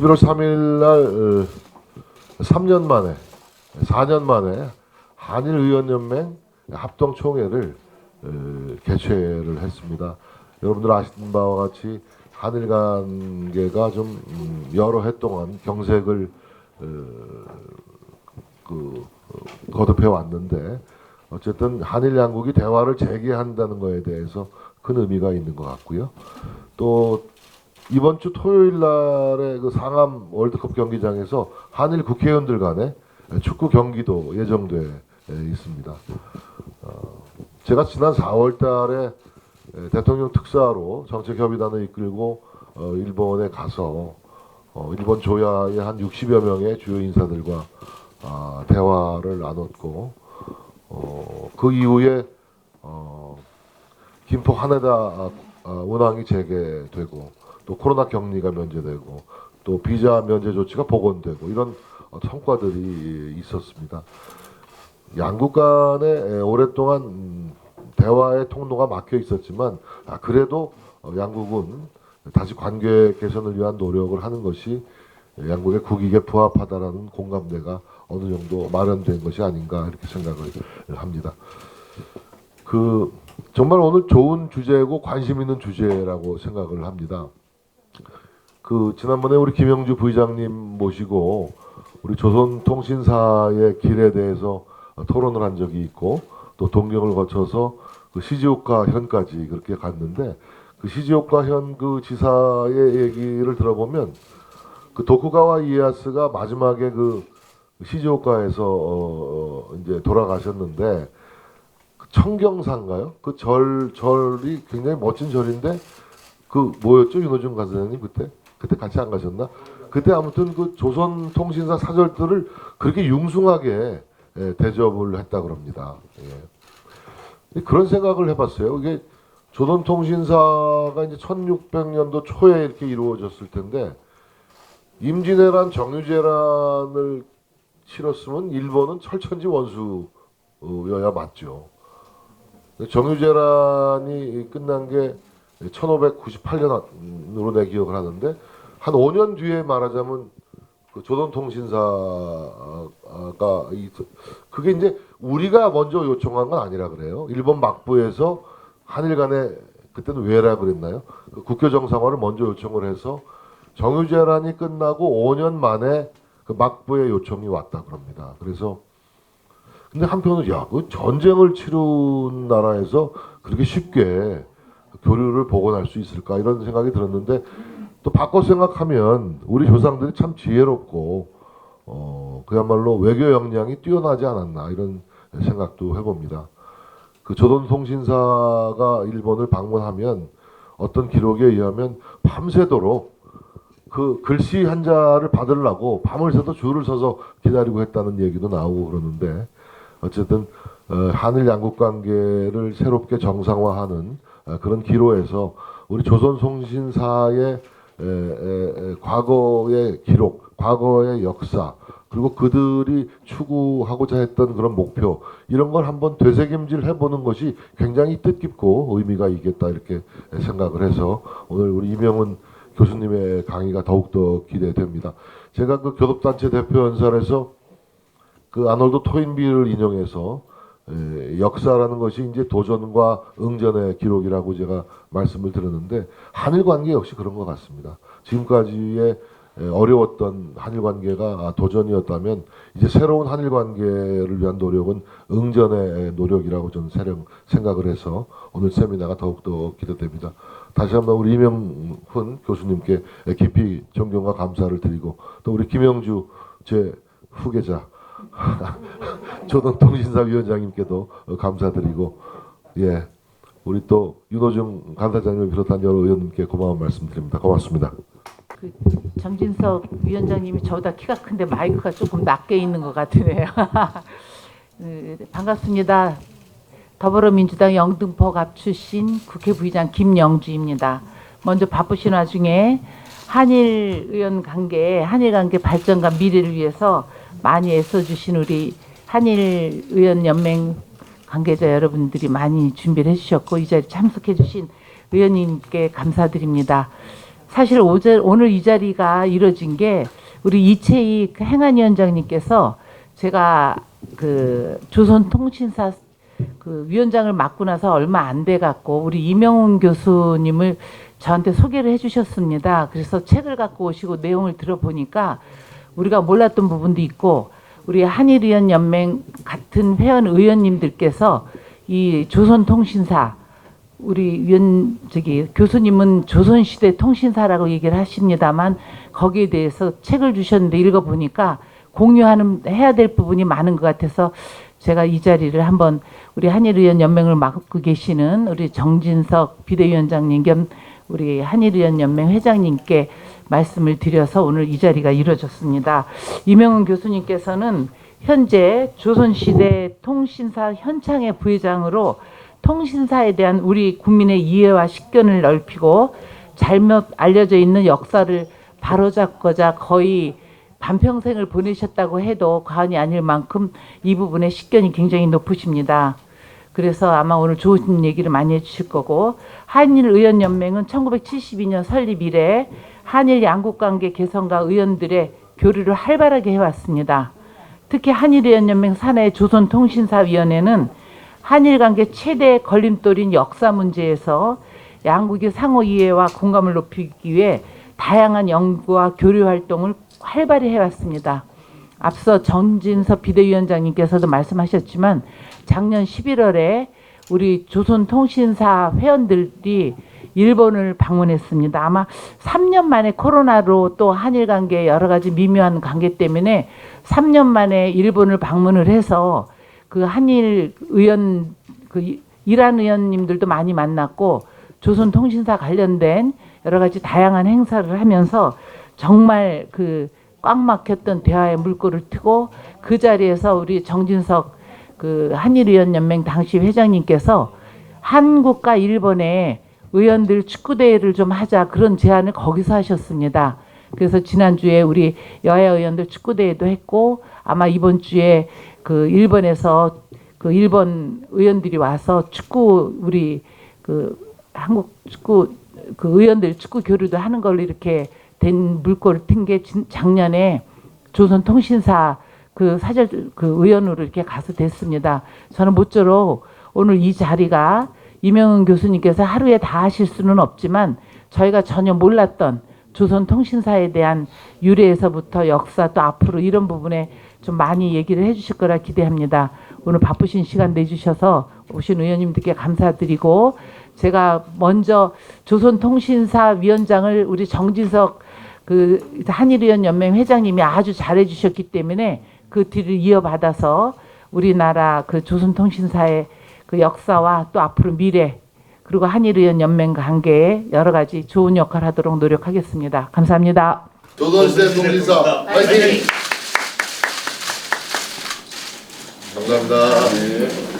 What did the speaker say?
11월 3일 날 3년 만에 4년 만에 한일의원연맹 합동총회를 개최를 했습니다. 여러분들 아시는 바와 같이 한일 관계가 좀 여러 해 동안 경색을 거듭해 왔는데 어쨌든 한일 양국이 대화를 재개한다는 것에 대해서 큰 의미가 있는 것 같고요. 또 이번 주 토요일 날에 그 상암 월드컵 경기장에서 한일 국회의원들 간의 축구 경기도 예정돼 있습니다. 제가 지난 4월 달에 대통령 특사로 정책협의단을 이끌고 일본에 가서 일본 조야의 한 60여 명의 주요 인사들과 대화를 나눴고 그 이후에 김포 하네다 운항이 재개되고 또 코로나 격리가 면제되고 또 비자 면제 조치가 복원되고 이런 성과들이 있었습니다. 양국 간에 오랫동안 대화의 통로가 막혀 있었지만 그래도 양국은 다시 관계 개선을 위한 노력을 하는 것이 양국의 국익에 부합하다라는 공감대가 어느 정도 마련된 것이 아닌가 이렇게 생각을 합니다. 정말 오늘 좋은 주제고 관심 있는 주제라고 생각을 합니다. 지난번에 우리 김영주 부의장님 모시고 우리 조선통신사의 길에 대해서 토론을 한 적이 있고 또 동경을 거쳐서 시즈오카 현까지 그렇게 갔는데 시즈오카 현 지사의 얘기를 들어보면 도쿠가와 이에야스가 마지막에 시즈오카에서 이제 돌아가셨는데 청경사인가요? 절이 굉장히 멋진 절인데 뭐였죠? 윤호중 간사장님 그때 같이 안 가셨나? 그때 아무튼 조선통신사 사절들을 그렇게 융숭하게 대접을 했다 그럽니다. 예. 그런 생각을 해봤어요. 이게 조선통신사가 이제 1600년도 초에 이렇게 이루어졌을 텐데 임진왜란, 정유재란을 치렀으면 일본은 철천지 원수여야 맞죠. 정유재란이 끝난 게 1598년으로 내 기억을 하는데 한 5년 뒤에 말하자면 조선통신사가 그게 이제 우리가 먼저 요청한 건 아니라 그래요. 일본 막부에서 한일 간에 그때는 왜라 그랬나요? 국교 정상화를 먼저 요청을 해서 정유재란이 끝나고 5년 만에 막부의 요청이 왔다 그럽니다. 그래서 근데 한편으로 전쟁을 치룬 나라에서 그렇게 쉽게 교류를 복원할 수 있을까 이런 생각이 들었는데 또 바꿔 생각하면 우리 조상들이 참 지혜롭고 그야말로 외교 역량이 뛰어나지 않았나 이런 생각도 해봅니다. 조선통신사가 일본을 방문하면 어떤 기록에 의하면 밤새도록 글씨 한자를 받으려고 밤을 새도 줄을 서서 기다리고 했다는 얘기도 나오고 그러는데 어쨌든 한일 양국 관계를 새롭게 정상화하는 그런 기로에서 우리 조선통신사의 과거의 기록, 과거의 역사 그리고 그들이 추구하고자 했던 그런 목표 이런 걸 한번 되새김질 해보는 것이 굉장히 뜻깊고 의미가 있겠다 이렇게 생각을 해서 오늘 우리 이명훈 교수님의 강의가 더욱더 기대됩니다. 제가 교섭단체 대표연설에서 아놀드 토인비를 인용해서 역사라는 것이 이제 도전과 응전의 기록이라고 제가 말씀을 드렸는데 한일 관계 역시 그런 것 같습니다. 지금까지의 어려웠던 한일 관계가 도전이었다면 이제 새로운 한일 관계를 위한 노력은 응전의 노력이라고 저는 생각을 해서 오늘 세미나가 더욱더 기대됩니다. 다시 한번 우리 이명훈 교수님께 깊이 존경과 감사를 드리고 또 우리 김영주 제 후계자 조선통신사 위원장님께도 감사드리고 우리 또 윤호중 간사장님을 비롯한 여러 의원님께 고마운 말씀드립니다. 고맙습니다. 정진석 위원장님이 저보다 키가 큰데 마이크가 조금 낮게 있는 것 같으네요. 반갑습니다. 더불어민주당 영등포갑 출신 국회 부의장 김영주입니다. 먼저 바쁘신 와중에 한일 의원 관계, 한일 관계 발전과 미래를 위해서 많이 애써주신 우리 한일 의원 연맹 관계자 여러분들이 많이 준비를 해주셨고 이 자리에 참석해주신 의원님께 감사드립니다. 사실 오늘 이 자리가 이뤄진 게 우리 이채희 행안위원장님께서 제가 그 조선통신사 그 위원장을 맡고 나서 얼마 안 돼 갖고 우리 이명훈 교수님을 저한테 소개를 해주셨습니다. 그래서 책을 갖고 오시고 내용을 들어보니까 우리가 몰랐던 부분도 있고 우리 한일의원연맹 같은 회원 의원님들께서 이 조선통신사 우리 교수님은 조선시대 통신사라고 얘기를 하십니다만 거기에 대해서 책을 주셨는데 읽어보니까 해야 될 부분이 많은 것 같아서 제가 이 자리를 한번 우리 한일의원연맹을 맡고 계시는 우리 정진석 비대위원장님 겸 우리 한일의원연맹 회장님께 말씀을 드려서 오늘 이 자리가 이루어졌습니다. 이명훈 교수님께서는 현재 조선시대 통신사 현창의 부회장으로 통신사에 대한 우리 국민의 이해와 식견을 넓히고 잘못 알려져 있는 역사를 바로잡고자 거의 반평생을 보내셨다고 해도 과언이 아닐 만큼 이 부분의 식견이 굉장히 높으십니다. 그래서 아마 오늘 좋은 얘기를 많이 해주실 거고 한일의원연맹은 1972년 설립 이래 한일 양국관계 개선과 의원들의 교류를 활발하게 해왔습니다. 특히 한일의원연맹 산하의 조선통신사위원회는 한일관계 최대 걸림돌인 역사 문제에서 양국의 상호 이해와 공감을 높이기 위해 다양한 연구와 교류 활동을 활발히 해왔습니다. 앞서 정진석 비대위원장님께서도 말씀하셨지만 작년 11월에 우리 조선통신사 회원들이 일본을 방문했습니다. 아마 3년 만에 코로나로 또 한일 관계 여러 가지 미묘한 관계 때문에 3년 만에 일본을 방문을 해서 그 한일 의원 이란 의원님들도 많이 만났고 조선통신사 관련된 여러 가지 다양한 행사를 하면서 정말 그 꽉 막혔던 대화의 물꼬를 트고 그 자리에서 우리 정진석 그 한일의원연맹 당시 회장님께서 한국과 일본의 의원들 축구대회를 좀 하자 그런 제안을 거기서 하셨습니다. 그래서 지난주에 우리 여야 의원들 축구대회도 했고 아마 이번 주에 그 일본에서 그 일본 의원들이 와서 우리 그 한국 축구 그 의원들 축구 교류도 하는 걸로 이렇게 된 물꼬를 튼 게 작년에 조선통신사 그 의원으로 이렇게 가서 됐습니다. 저는 모쪼록 오늘 이 자리가 이명훈 교수님께서 하루에 다 하실 수는 없지만 저희가 전혀 몰랐던 조선통신사에 대한 유래에서부터 역사 또 앞으로 이런 부분에 좀 많이 얘기를 해주실 거라 기대합니다. 오늘 바쁘신 시간 내주셔서 오신 의원님들께 감사드리고 제가 먼저 조선통신사 위원장을 우리 정진석 그 한일의원연맹 회장님이 아주 잘해 주셨기 때문에 그 뒤를 이어받아서 우리나라 그 조선통신사의 그 역사와 또 앞으로 미래 그리고 한일의원연맹 관계에 여러 가지 좋은 역할 하도록 노력하겠습니다. 감사합니다. 조선시대 통신사 파이팅! 감사합니다.